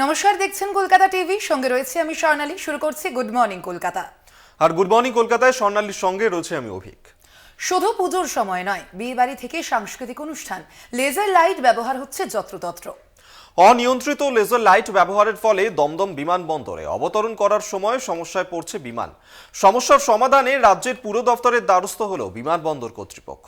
নমস্কার, দেখছেন কলকাতা টিভি। সঙ্গে রয়েছে আমি স্বর্ণালী। শুরু করছি গুড মর্নিং কলকাতা। আর গুড মর্নিং কলকাতায় স্বর্ণালীর সঙ্গে রয়েছে আমি অভিক। শুধু পুজোর সময় নয়, বিয়ে বাড়ি থেকে সাংস্কৃতিক অনুষ্ঠান, লেজার লাইট ব্যবহার হচ্ছে যত্রতত্র। অনিয়ন্ত্রিত লেজার লাইট ব্যবহারের ফলে দমদম বিমানবন্দরে অবতরণ করার সময় সমস্যায় পড়ছে বিমান। সমস্যার সমাধানে রাজ্যের পুর দফতরের দ্বারস্থ হলো বিমানবন্দর কর্তৃপক্ষ।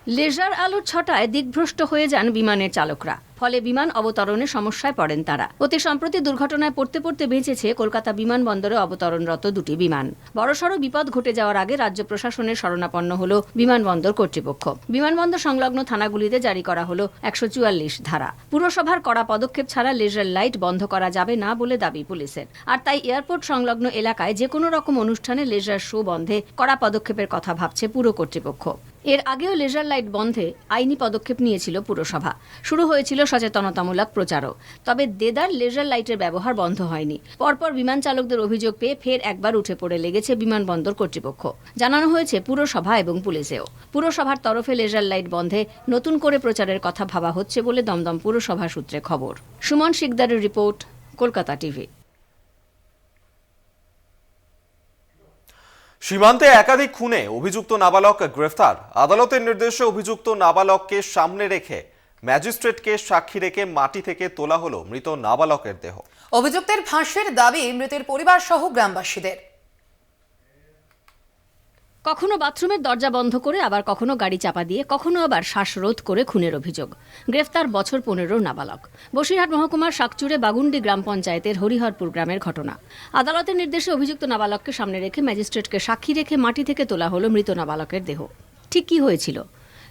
লেজার আলোর ছটায় দিকভ্রষ্ট হয়ে যান বিমানের চালকরা, ফলে বিমান অবতরণে সমস্যায় পড়েন তারা। অতি সম্প্রতি দুর্ঘটনায় পড়তে পড়তে বেঁচেছে কলকাতা বিমানবন্দরে অবতরণরত দুটি বিমান। বড়সড় বিপদ ঘটে যাওয়ার আগে রাজ্য প্রশাসনের শরণাপন্ন হল বিমানবন্দর কর্তৃপক্ষ। বিমানবন্দর সংলগ্ন থানাগুলিতে জারি করা হলো 144 ধারা। পুরসভার কড়া পদক্ষেপ ছাড়া লেজার লাইট বন্ধ করা যাবে না বলে দাবি পুলিশের। আর তাই এয়ারপোর্ট সংলগ্ন এলাকায় যে কোনো রকম অনুষ্ঠানে লেজার শো বন্ধে কড়া পদক্ষেপের কথা ভাবছে পুর কর্তৃপক্ষ। এর আগেও লেজার লাইট বন্ধে আইনি পদক্ষেপ নিয়েছিল পুরসভা। শুরু হয়েছিল সচেতনতামূলক প্রচারও। তবে দেদার লেজার লাইটের ব্যবহার বন্ধ হয়নি। পরপর বিমান চালকদের অভিযোগ পেয়ে ফের একবার উঠে পড়ে লেগেছে বিমানবন্দর কর্তৃপক্ষ। জানানো হয়েছে পুরসভা এবং পুলিশেও। পুরসভার তরফে লেজার লাইট বন্ধে নতুন করে প্রচারের কথা ভাবা হচ্ছে বলে দমদম পুরসভা সূত্রে খবর। সুমন শিকদারের রিপোর্ট, কলকাতা টিভি। সীমান্তে একাধিক খুনে অভিযুক্ত নাবালক গ্রেফতার। আদালতের নির্দেশে অভিযুক্ত নাবালককে সামনে রেখে ম্যাজিস্ট্রেটকে সাক্ষী রেখে মাটি থেকে তোলা হলো মৃত নাবালকের দেহ। অভিযুক্তের ফাঁসির দাবি মৃতের পরিবার সহ গ্রামবাসীদের। কখনো বাথরুমের দরজা বন্ধ করে, আবার কখনো গাড়ি চাপা দিয়ে, কখনো আবার শ্বাসরোধ করে খুনের অভিযোগ। গ্রেফতার বছর 15 নাবালক। বসিরহাট মহকুমার শাকচুড়ে বাগুন্ডি গ্রাম পঞ্চায়েতের হরিহরপুর গ্রামের ঘটনা। আদালতের নির্দেশে অভিযুক্ত নাবালককে সামনে রেখে ম্যাজিস্ট্রেটকে সাক্ষী রেখে মাটি থেকে তোলা হলো মৃত নাবালকের দেহ। ঠিক কি হয়েছিল?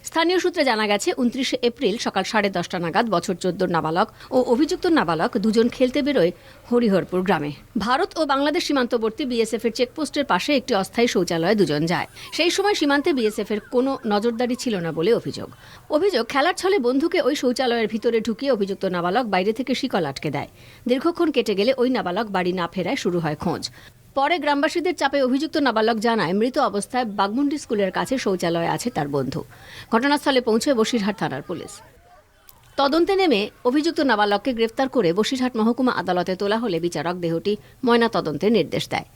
স্থানীয় সূত্রে জানা গেছে 29 এপ্রিল সকাল 10:30 নাগাদ বছর 14 নাবালক ও অভিযুক্ত নাবালক দুজন খেলতে বেরোয় হরিহরপুর গ্রামে। ভারত ও বাংলাদেশ সীমান্তবর্তী বিএসএফ এর চেকপোস্টের পাশে একটি অস্থায়ী শৌচালয়ে দুজন যায়। সেই সময় সীমান্তে বিএসএফ এর কোনো নজরদারি ছিল না বলে অভিযোগ খেলার ছলে বন্ধুকে ওই শৌচালয়ের ভিতরে ঢুকিয়ে অভিযুক্ত নাবালক বাইরে থেকে শিকল আটকে দেয়। দীর্ঘক্ষণ কেটে গেলে ওই নাবালক বাড়ি না ফেরায় শুরু হয় খোঁজ। পরে গ্রামবাসীদের চাপে অভিযুক্ত নাবালক জানায় মৃত অবস্থায় বাগমুন্ডি স্কুলের কাছে শৌচালয়ে আছে তার বন্ধু। ঘটনাস্থলে পৌঁছে বসিরহাট থানার পুলিশ। তদন্তে নেমে অভিযুক্ত নাবালককে গ্রেফতার করে বসিরহাট মহকুমা আদালতে তোলা হলে বিচারক দেহটি ময়না তদন্তের নির্দেশ দেয়।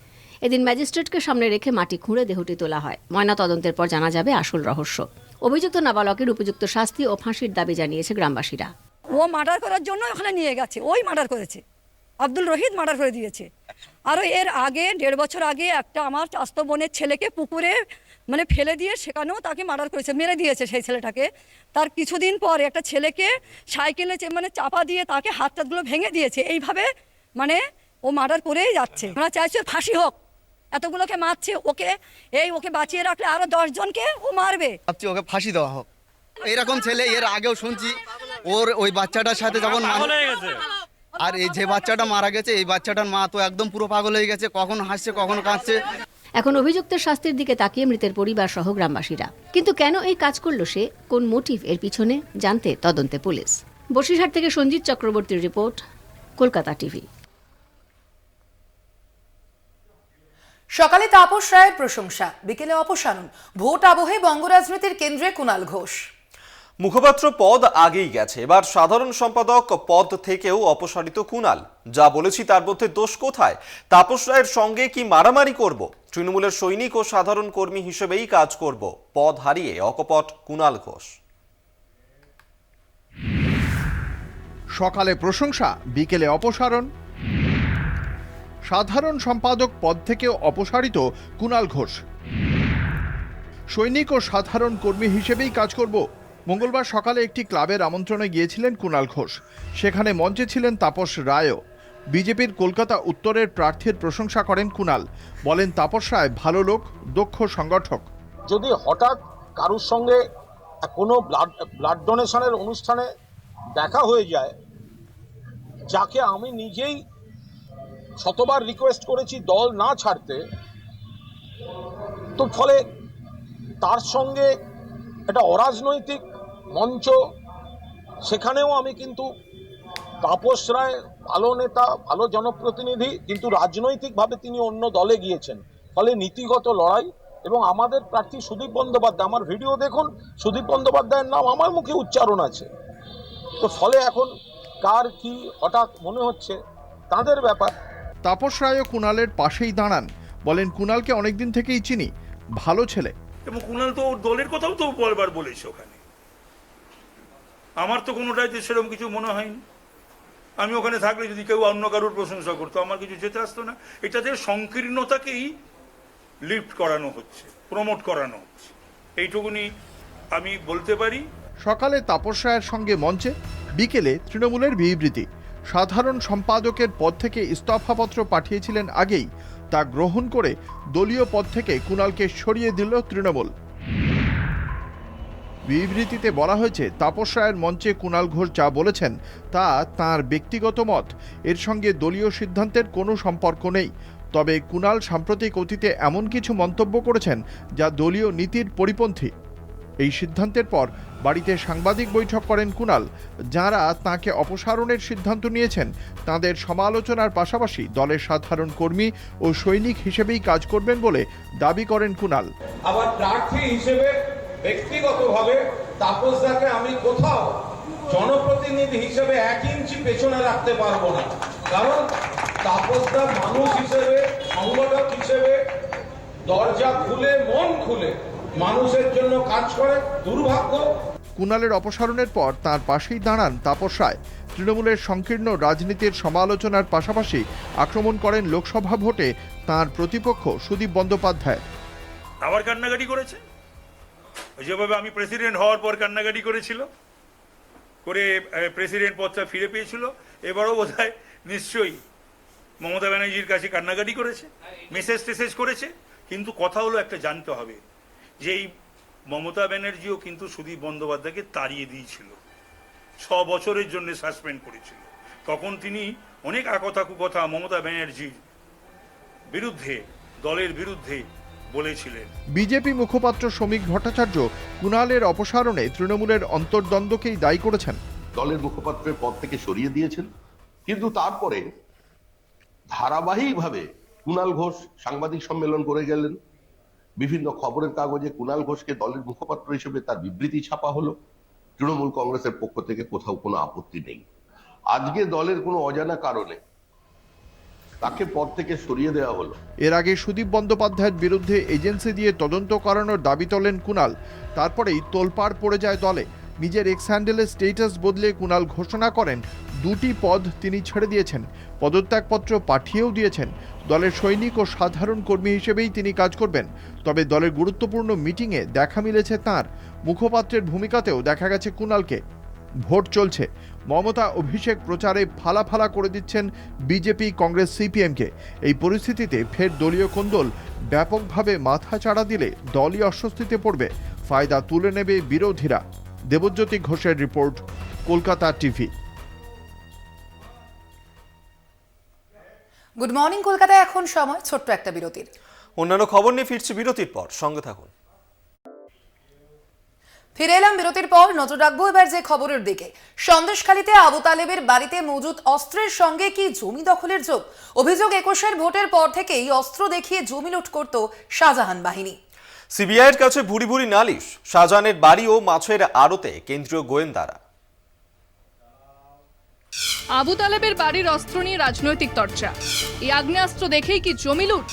এদিন ম্যাজিস্ট্রেটকে সামনে রেখে মাটি খুঁড়ে দেহটি তোলা হয়। ময়না তদন্তের পর জানা যাবে আসল রহস্য। অভিযুক্ত নাবালকের উপযুক্ত শাস্তি ও ফাঁসির দাবি জানিয়েছে গ্রামবাসীরা। ও মার্ডার করার জন্য ওখানে নিয়ে গেছে, ওই মার্ডার করেছে, আব্দুল রহিদ মার্ডার করে দিয়েছে। আরও এর আগে 1.5 বছর আগে একটা আমার চাস্তো বোনের ছেলেকে পুকুরে ফেলে দিয়ে সেখানেও তাকে মার্ডার করেছে, মেরে দিয়েছে সেই ছেলেটাকে। তার কিছুদিন পরে একটা ছেলেকে সাইকেলে চাপা দিয়ে তাকে হাত টাতগুলো ভেঙে দিয়েছে। এইভাবে ও মার্ডার করেই যাচ্ছে। আমরা চাইছি ওর ফাঁসি হোক। এতগুলোকে মারছে, ওকে বাঁচিয়ে রাখলে আরও 10 জনকে ও মারবে। ভাবছি ওকে ফাঁসি দেওয়া হোক। এরকম ছেলে এর আগেও শুনছি, ওই বাচ্চাটার সাথে যখন আর এই যে বাচ্চাটা মারা গেছে, এই বাচ্চাটার মা তো একদম পুরো পাগল হয়ে গেছে, কখন হাসছে কখন কাঁদছে। এখন অভিযুক্তের শাস্তির দিকে তাকিয়ে মৃতের পরিবার সহ গ্রামবাসীরা। কিন্তু কেন এই কাজ করলো সে, কোন মোটিভ এর পিছনে, জানতে তদন্তে পুলিশ। বসিরহাট থেকে সঞ্জিত চক্রবর্তীর রিপোর্ট, কলকাতা টিভি। সকালে তাপস রায়ের প্রশংসা, বিকেলে অপসারণ। ভোট আবহে বঙ্গ রাজনীতির কেন্দ্রে কুণাল ঘোষ। মুখপাত্র পদ আগেই গেছে, এবার সাধারণ সম্পাদক পদ থেকেও অপসারিত কুণাল। যা বলেছি তার মধ্যে দোষ কোথায়? তাপস রায়ের সঙ্গে কি মারামারি করব? তৃণমূলের সৈনিক ও সাধারণ কর্মী হিসেবেই কাজ করব। পদ হারিয়ে অকপট কুণাল ঘোষ। সকালে প্রশংসা, বিকেলে অপসারণ। সাধারণ সম্পাদক পদ থেকেও অপসারিত কুণাল ঘোষ। সৈনিক ও সাধারণ কর্মী হিসেবেই কাজ করব। মঙ্গলবার সকালে একটি ক্লাবের আমন্ত্রণে গিয়েছিলেন কুণাল ঘোষ। সেখানে মঞ্চে ছিলেন তাপস রায়ও। বিজেপির কলকাতা উত্তরের প্রার্থীর প্রশংসা করেন কুণাল। বলেন তাপস রায় ভালো লোক, দক্ষ সংগঠক। যদি হঠাৎ কারুর সঙ্গে কোনো ব্লাড ডোনেশনের অনুষ্ঠানে দেখা হয়ে যায়, যাকে আমি নিজেই শতবার রিকোয়েস্ট করেছি দল না ছাড়তে, তো ফলে তার সঙ্গে একটা অরাজনৈতিক মঞ্চ, সেখানেও আমি কিন্তু তাপস রায় ভালো নেতা, ভালো জনপ্রতিনিধি, কিন্তু রাজনৈতিকভাবে তিনি অন্য দলে গিয়েছেন। ফলে নীতিগত লড়াই। এবং আমাদের প্রার্থী সুদীপ বন্দ্যোপাধ্যায়, আমার ভিডিও দেখুন, সুদীপ বন্দ্যোপাধ্যায়ের নাম আমার মুখে উচ্চারণ আছে। তো ফলে এখন কার কি হঠাৎ মনে হচ্ছে তাদের ব্যাপার। তাপস রায়ও কুণালের পাশেই দাঁড়ান, বলেন কুণালকে অনেকদিন থেকেই চিনি, ভালো ছেলে। এবং কুণাল তো ওর দলের কথাও তো বারবার বলেছে ওখানে, আমার তো কোনোটাই সেরকম কিছু মনে হয়নি। আমি ওখানে থাকলে যদি কেউ অন্য কারোর প্রশংসা করতো আমার কিছু যেতে আসতো না। এটাতে সংকীর্ণতাকেই লিফট করানো হচ্ছে, প্রমোট করানো হচ্ছে, এইটুকুনি আমি বলতে পারি। সকালে তাপস রায়ের সঙ্গে মঞ্চে, বিকেলে তৃণমূলের বিবৃতি। সাধারণ সম্পাদকের পদ থেকে ইস্তফাপত্র পাঠিয়েছিলেন আগেই, তা গ্রহণ করে দলীয় পদ থেকে কুণালকে সরিয়ে দিল তৃণমূল। বিবৃতিতে বলা হয়েছে, তাপস রায়ের মঞ্চে কুণাল ঘোষ যা বলেছেন তা তাঁর ব্যক্তিগত মত, এর সঙ্গে দলীয় সিদ্ধান্তের কোনো সম্পর্ক নেই। তবে কুণাল সাম্প্রতিক অতীতে এমন কিছু মন্তব্য করেছেন যা দলীয় নীতির পরিপন্থী। এই সিদ্ধান্তের পর বাড়িতে সাংবাদিক বৈঠক করেন কুণাল। যাঁরা তাঁকে অপসারণের সিদ্ধান্ত নিয়েছেন তাঁদের সমালোচনার পাশাপাশি দলের সাধারণ কর্মী ও সৈনিক হিসেবেই কাজ করবেন বলে দাবি করেন কুণাল। আবার প্রার্থী হিসেবে ব্যক্তিগতভাবে তাপসদাকে আমি কোথাও জনপ্রতিনিধি হিসেবে 1 ইঞ্চি পেছনে রাখতে পারবো না, কারণ তাপসদা মানুষ হিসেবে, সংগঠক হিসেবে দরজা খুলে মন খুলে মানুষের জন্য কাজ করে। দুর্ভাগ্য কুণালের অপসারণের পর তার পাশেই দাঁড়ান তাপস রায়। তৃণমূলের সংকীর্ণ রাজনীতির সমালোচনার পাশাপাশি আক্রমণ করেন লোকসভা ভোটে তার প্রতিপক্ষ সুদীপ বন্দ্যোপাধ্যায়। আবার কান্নাকাটি করেছে, যেভাবে আমি প্রেসিডেন্ট হওয়ার পর কান্নাকাটি করেছিল, করে প্রেসিডেন্ট পদটা ফিরে পেয়েছিল। এবারও বোধহয় নিশ্চয়ই মমতা ব্যানার্জির কাছে কান্নাকাটি করেছে, মেসেজ করেছে। কিন্তু কথা হলো একটা জানতে হবে যে এই মমতা ব্যানার্জিও কিন্তু সুদীপ বন্দ্যোপাধ্যায়কে তাড়িয়ে দিয়েছিল, 6 বছরের জন্য সাসপেন্ড করেছিল। তখন তিনি অনেক আকথা কুকথা মমতা ব্যানার্জির বিরুদ্ধে, দলের বিরুদ্ধে বলেছিলেন। বিজেপি মুখপাত্র শ্রমিক ভট্টাচার্য কুণালের অপসারণে তৃণমূলের অন্তর্দ্বন্দ্বকেই দায়ী করেছেন। দলের মুখপাত্রের পদ থেকে সরিয়ে দিয়েছেন, কিন্তু তারপরে ধারাবাহিকভাবে কুণাল ঘোষ সাংবাদিক সম্মেলন করে গেলেন, বিভিন্ন খবরের কাগজে কুণাল ঘোষকে দলের মুখপাত্র হিসেবে তার বিবৃতি ছাপা হলো। তৃণমূল কংগ্রেসের পক্ষ থেকে কোথাও কোনো আপত্তি নেই। আজকে দলের কোনো অজানা কারণে তাকে পদ থেকে সরিয়ে দেওয়া হলো। এর আগে সুদীপ বন্দ্যোপাধ্যায়ের বিরুদ্ধে এজেন্সি দিয়ে তদন্ত করানোর দাবি তোলেন কুণাল। তারপরেই তোলপাড় পড়ে যায় দলে। নিজের এক্স হ্যান্ডেলের স্টেটাস বদলে কুণাল ঘোষণা করেন 2টি পদ তিনি ছেড়ে দিয়েছেন, পদত্যাগপত্র পাঠিয়েও দিয়েছেন। দলের সৈনিক ও সাধারণ কর্মী হিসেবেই তিনি কাজ করবেন। তবে দলের গুরুত্বপূর্ণ মিটিংয়ে দেখা মিলেছে তাঁর। মুখপাত্রের ভূমিকাতেও দেখা গেছে কুণালকে। ভোট চলছে, মমতা অভিষেক প্রচারে ফালা করে দিচ্ছেন বিজেপি, কংগ্রেস, সিপিএমকে। এই পরিস্থিতিতে ফের দলীয় কোন্দল ব্যাপকভাবে মাথা চাড়া দিলে দলই অস্বস্তিতে পড়বে, ফায়দা তুলে নেবে বিরোধীরা। দেবজ্যোতি ঘোষের report, Kolkata TV. Good morning কলকাতায় এখন সময় ছোট্ট একটা বিরতির। অন্যান্য খবর নিয়ে ফিরছি বিরতির পর, সঙ্গে থাকুন। ফিরে এলাম বিরতির পর। নজর রাখবো এবার যে খবরের দিকে। সন্দেশখালীতে আবু তালেবের বাড়িতে মজুদ অস্ত্রের সঙ্গে কি জমি দখলের যোগ? অভিযোগ 21-এর ভোটের পর থেকেই অস্ত্র দেখিয়ে জমি লুট করত শাহজাহান বাহিনী। সিবিআইয়ের কাছে ভুরি ভুরি নালিশ, শাহজাহানের বাড়ি ও মাছের আড়তে কেন্দ্রীয় গোয়েন্দারা। আবু তালেবের বাড়ির অস্ত্র নিয়ে রাজনৈতিক চর্চা। এই আগ্নেয়াস্ত্র দেখেই কি জমি লুট?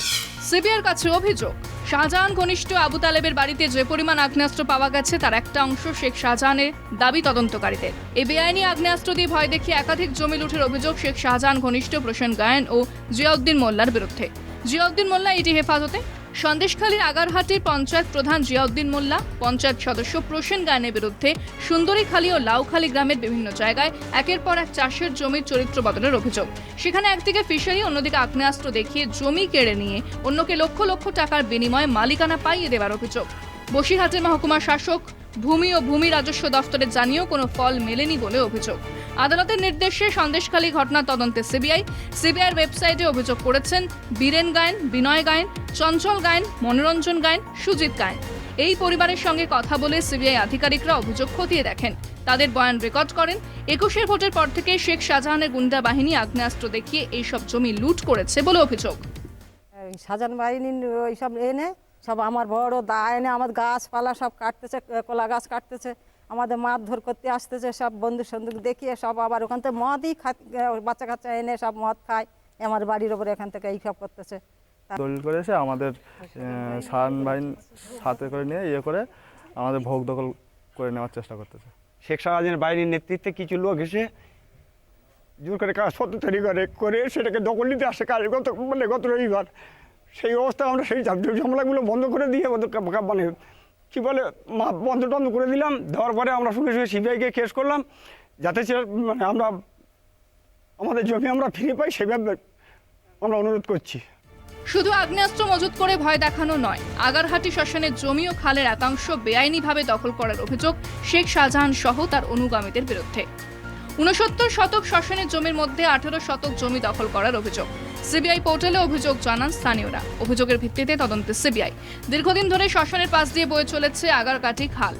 সিবিআইয়ের কাছে অভিযোগ, শাহজাহান ঘনিষ্ঠ আবু তালেবের বাড়িতে যে পরিমাণ আগ্নেয়াস্ত্র পাওয়া গেছে তার একটা অংশ শেখ শাহজাহানের দাবি তদন্তকারীদের। এই বেআইনি আগ্নেয়াস্ত্র দিয়ে ভয় দেখিয়ে একাধিক জমি লুটের অভিযোগ শেখ শাহজাহান ঘনিষ্ঠ প্রসেন গায়েন ও জিয়াউদ্দিন মোল্লার বিরুদ্ধে। জিয়াউদ্দিন মোল্লা ইডি হেফাজতে। সন্দেশখালীর আগারহাটির পঞ্চায়েত প্রধান জিয়াউদ্দিন মোল্লা, পঞ্চায়েত সদস্য প্রসেন গায়েনের বিরুদ্ধে সুন্দরীখালী ও লাউখালী গ্রামের বিভিন্ন জায়গায় একের পর এক চাষের জমির চরিত্র বদলের অভিযোগ। সেখানে একদিকে ফিশারি, অন্যদিকে আগ্নেয়াস্ত্র দেখিয়ে জমি কেড়ে নিয়ে অন্যকে লক্ষ লক্ষ টাকার বিনিময়ে মালিকানা পাইয়ে দেওয়ার অভিযোগ। বসিরহাটের মহকুমা শাসক ভূমি ও ভূমি রাজস্ব দফতরে জানিয়েও কোনো ফল মেলেনি বলে অভিযোগ। আদালতের নির্দেশে সন্দেশখালী ঘটনা তদন্তে সিবিআইয়ের ওয়েবসাইটে অভিযোগ করেছেন বীরেন গায়েন, বিনয় গায়েন, চঞ্চল গায়েন, মনোরঞ্জন গায়েন, সুজিত গায়েন। এই পরিবারের সঙ্গে কথা বলে সিবিআই আধিকারিকরা অভিযোগ খতিয়ে দেখেন। তাদের বয়ান রেকর্ড করেন। 21-এর ভোটের পর থেকে শেখ শাহজাহানের গুন্ডা বাহিনী আগ্নেয়াস্ত্র দেখিয়ে এইসব জমি লুট করেছে বলে অভিযোগ। শাহজাহান বাহিনী ওইসব এনে সব আমার বড় দা এনে আমার গাছপালা সব কাটতেছে, কলা গাছ কাটতেছে, আমাদের মারধর করতে আসতেছে, সব বন্দুক সন্দুক দেখিয়ে সব আবার ওখান থেকে মদই বাচ্চা কাচ্চা এনে সব মদ খায়, আমার বাড়ির ওপরে এখান থেকে এইসব করতেছে। দলিল করেছে আমাদের সান বাহিনী সাথে করে নিয়ে করে আমাদের ভোগ দখল করে নেওয়ার চেষ্টা করতেছে। শেখ শাহজাহানের বাহিনীর নেতৃত্বে কিছু লোক এসে জোর করে কাগজপত্র তৈরি করে সেটাকে দখল নিতে আসে গত রবিবার। সেই অবস্থায় আমরা সেই ঝামেলাগুলো বন্ধ করে দিয়ে মানে কী বলে বন্ধ টন্ধ করে দিলাম। দেওয়ার পরে আমরা সঙ্গে সঙ্গে সিবিআইকে কেস করলাম, যাতে মানে আমরা আমাদের জমি আমরা ফিরে পাই, সেভাবে আমরা অনুরোধ করছি। শুধু আগ্নেয়াস্ত্র মজুত করে ভয় দেখানো নয়, আগারহাটি শ্মশানের জমি ও খালের একাংশ বেআইনিভাবে দখল করার অভিযোগ শেখ শাহজাহান সহ তার অনুগামীদের বিরুদ্ধে। 69 শতক শ্মশানের জমির মধ্যে 18 শতক জমি দখল করার অভিযোগ। সিবিআই পোর্টালে অভিযোগ জানান স্থানীয়রা। অভিযোগের ভিত্তিতে তদন্তে সিবিআই। দীর্ঘদিন ধরে শ্মশানের পাশ দিয়ে বয়ে চলেছে আগারকাটি খাল।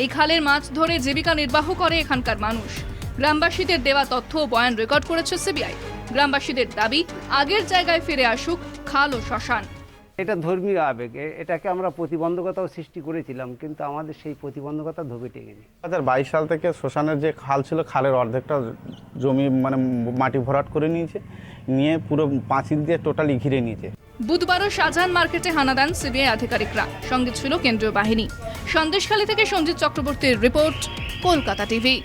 এই খালের মাছ ধরে জীবিকা নির্বাহ করে এখানকার মানুষ। গ্রামবাসীদের দেওয়া তথ্য ও বয়ান রেকর্ড করেছে সিবিআই। গ্রামবাসীদের দাবি, আগের জায়গায় ফিরে আসুক খাল ও শ্মশান। এটা ধর্মীয় আবেগ, এটাকে আমরা প্রতিবন্ধকতাও সৃষ্টি করেছিলাম, কিন্তু আমাদের সেই প্রতিবন্ধকতা ধোপে টেকেনি। 2022 সাল থেকে শ্মশানের যে খাল ছিল, খালের অর্ধেকটা জমি মানে মাটি ভরাট করে নিয়ে পুরো পাঁচিল দিয়ে টোটালি ঘিরে নিয়েছে। বুধবারও শাহজাহান মার্কেটে হানা দেন সিবিআই আধিকারিকরা, সঙ্গে ছিল কেন্দ্রীয় বাহিনী। সন্দেশখালী থেকে সঞ্জিত চক্রবর্তীর report, Kolkata TV.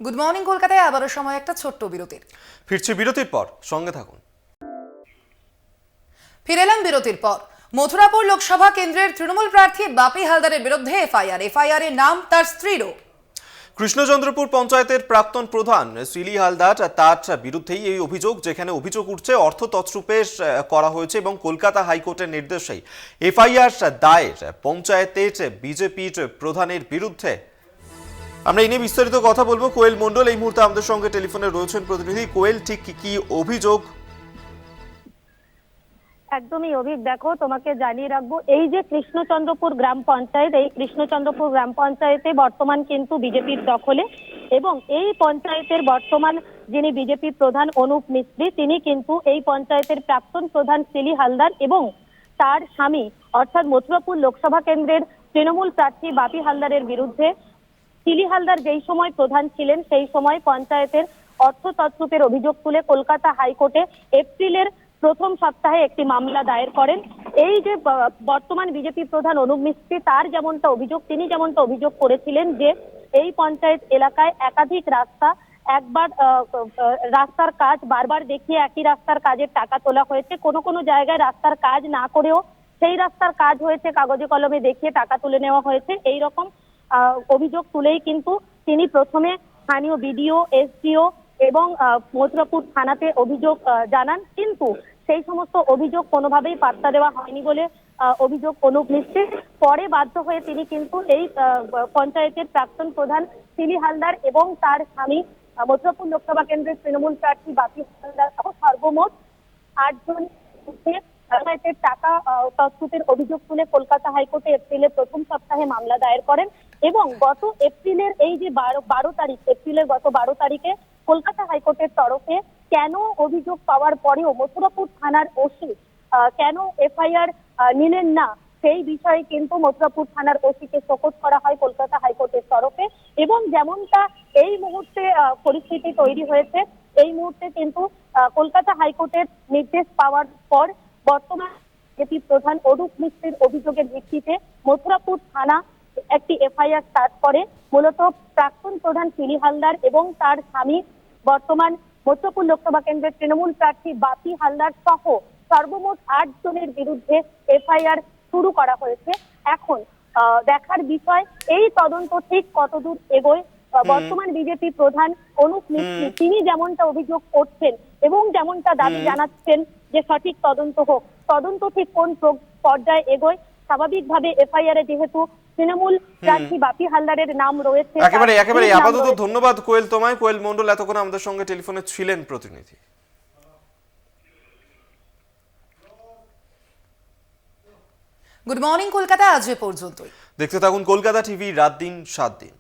Good morning কলকাতায় আবারও সময় একটা ছোট্ট বিরতির। ফিরছি বিরতির পর, সঙ্গে থাকুন। ফিরে এলাম বিরতির পর। মথুরাপুর লোকসভা কেন্দ্রের তৃণমূল প্রার্থী বাপি হালদারের বিরুদ্ধে এফআইআর এর নাম তার স্ত্রীরও। কৃষ্ণচন্দ্রপুর পঞ্চায়েতের প্রাক্তন প্রধান সিলি হালদার, তার বিরুদ্ধেই এই অভিযোগ, যেখানে অভিযোগ উঠছে অর্থ তছরূপে করা হয়েছে এবং কলকাতা হাইকোর্টের নির্দেশেই এফআইআর দায়ের পঞ্চায়েতের বিজেপির প্রধানের বিরুদ্ধে। আমরা এই নিয়ে বিস্তারিত কথা বলবো। কোয়েল মণ্ডল এই মুহূর্তে আমাদের সঙ্গে টেলিফোনে রয়েছেন প্রতিনিধি। কোয়েল, ঠিক কি অভিযোগ? একদমই অভিক, দেখো তোমাকে জানিয়ে রাখবো, এই যে কৃষ্ণচন্দ্রপুর গ্রাম পঞ্চায়েত, এই কৃষ্ণচন্দ্রপুর গ্রাম পঞ্চায়েতে বর্তমান কিন্তু বিজেপির দখলে, এবং এই পঞ্চায়েতের বর্তমান যিনি বিজেপি প্রধান অনুপ মিস্ত্রি, তিনি কিন্তু এই পঞ্চায়েতের প্রাক্তন প্রধান সিলি হালদার এবং তার স্বামী অর্থাৎ মথুরাপুর লোকসভা কেন্দ্রের তৃণমূল প্রার্থী বাপি হালদারের বিরুদ্ধে। সিলি হালদার যেই সময় প্রধান ছিলেন সেই সময় পঞ্চায়েতের অর্থ তছরূপের অভিযোগ তুলে কলকাতা হাইকোর্টে এপ্রিলের প্রথম সপ্তাহে একটি মামলা দায়ের করেন। এই যে বর্তমান বিজেপি প্রধান অনুপ মিস্ত্রি, তার যেমনটা অভিযোগ, তিনি যেমনটা অভিযোগ করেছিলেন যে এই পঞ্চায়েত এলাকায় একাধিক রাস্তা, একবার রাস্তার কাজ বারবার দেখিয়ে একই রাস্তার কাজের টাকা তোলা হয়েছে, কোনো কোনো জায়গায় রাস্তার কাজ না করেও সেই রাস্তার কাজ হয়েছে কাগজে কলমে দেখিয়ে টাকা তুলে নেওয়া হয়েছে। এই রকম অভিযোগ তুলেই কিন্তু তিনি প্রথমে স্থানীয় বিডিও, এসডিও এবং মথুরাপুর থানাতে অভিযোগ জানান, কিন্তু সেই সমস্ত অভিযোগ কোনোভাবেই পাত্তা দেওয়া হয়নি বলে অভিযোগ অনুপ মিস্ত্রির। পরে বাধ্য হয়ে তিনি কিন্তু এই পঞ্চায়েতের প্রাক্তন প্রধান সিলি হালদার এবং তার স্বামী মথুরাপুর লোকসভা কেন্দ্রের তৃণমূল প্রার্থী বাপি হালদার সহ সর্বমোট 8 জন পঞ্চায়েতের টাকা তছরূপের অভিযোগ তুলে কলকাতা হাইকোর্টে এপ্রিলের প্রথম সপ্তাহে মামলা দায়ের করেন। এবং গত এপ্রিলের এই যে 12 তারিখ, এপ্রিলের গত 12 তারিখে কলকাতা হাইকোর্টের তরফে কেন অভিযোগ পাওয়ার পরেও মথুরাপুর থানার ওসি কেন এফআইআর নিলেন না, সেই বিষয়ে কিন্তু মথুরাপুর থানার ওসিকে শোকজ করা হয় কলকাতা হাইকোর্টের তরফে। এবং যেমনটা এই মুহূর্তে পরিস্থিতি তৈরি হয়েছে, এই মুহূর্তে কিন্তু কলকাতা হাইকোর্টের নির্দেশ পাওয়ার পর বর্তমান বিজেপি প্রধান অনুপ মিস্ত্রির অভিযোগের ভিত্তিতে মথুরাপুর থানা একটি এফআইআর স্টার্ট করে। মূলত প্রাক্তন প্রধান সিলি হালদার এবং তার স্বামী বর্তমান মথুরাপুর লোকসভা কেন্দ্রের তৃণমূল প্রার্থী বাপি হালদার সহ সর্বমোট 8 জনের বিরুদ্ধে এফআইআর শুরু করা হয়েছে। এখন দেখার বিষয় এই তদন্ত ঠিক কতদূর এগোয়। বর্তমান বিজেপি প্রধান অনুপ মিস্ত্রি তিনি যেমনটা অভিযোগ করছেন এবং যেমনটা দাবি জানাচ্ছেন যে সঠিক তদন্ত হোক, তদন্ত ঠিক কোন পর্যায়ে এগোয়। স্বাভাবিকভাবে এফআইআর এ যেহেতু তৃণমূল প্রার্থী বাপি হালদারের নাম রয়েছে, একেবারে আপাতত ধন্যবাদ কোয়েল তোমায়। কোয়েল মণ্ডল এতক্ষণ আমাদের সঙ্গে টেলিফোনে ছিলেন প্রতিনিধি। গুড মর্নিং কলকাতা আজ এ পর্যন্তই। দেখতে থাকুন কলকাতা টিভি, রাত দিন 7 দিন।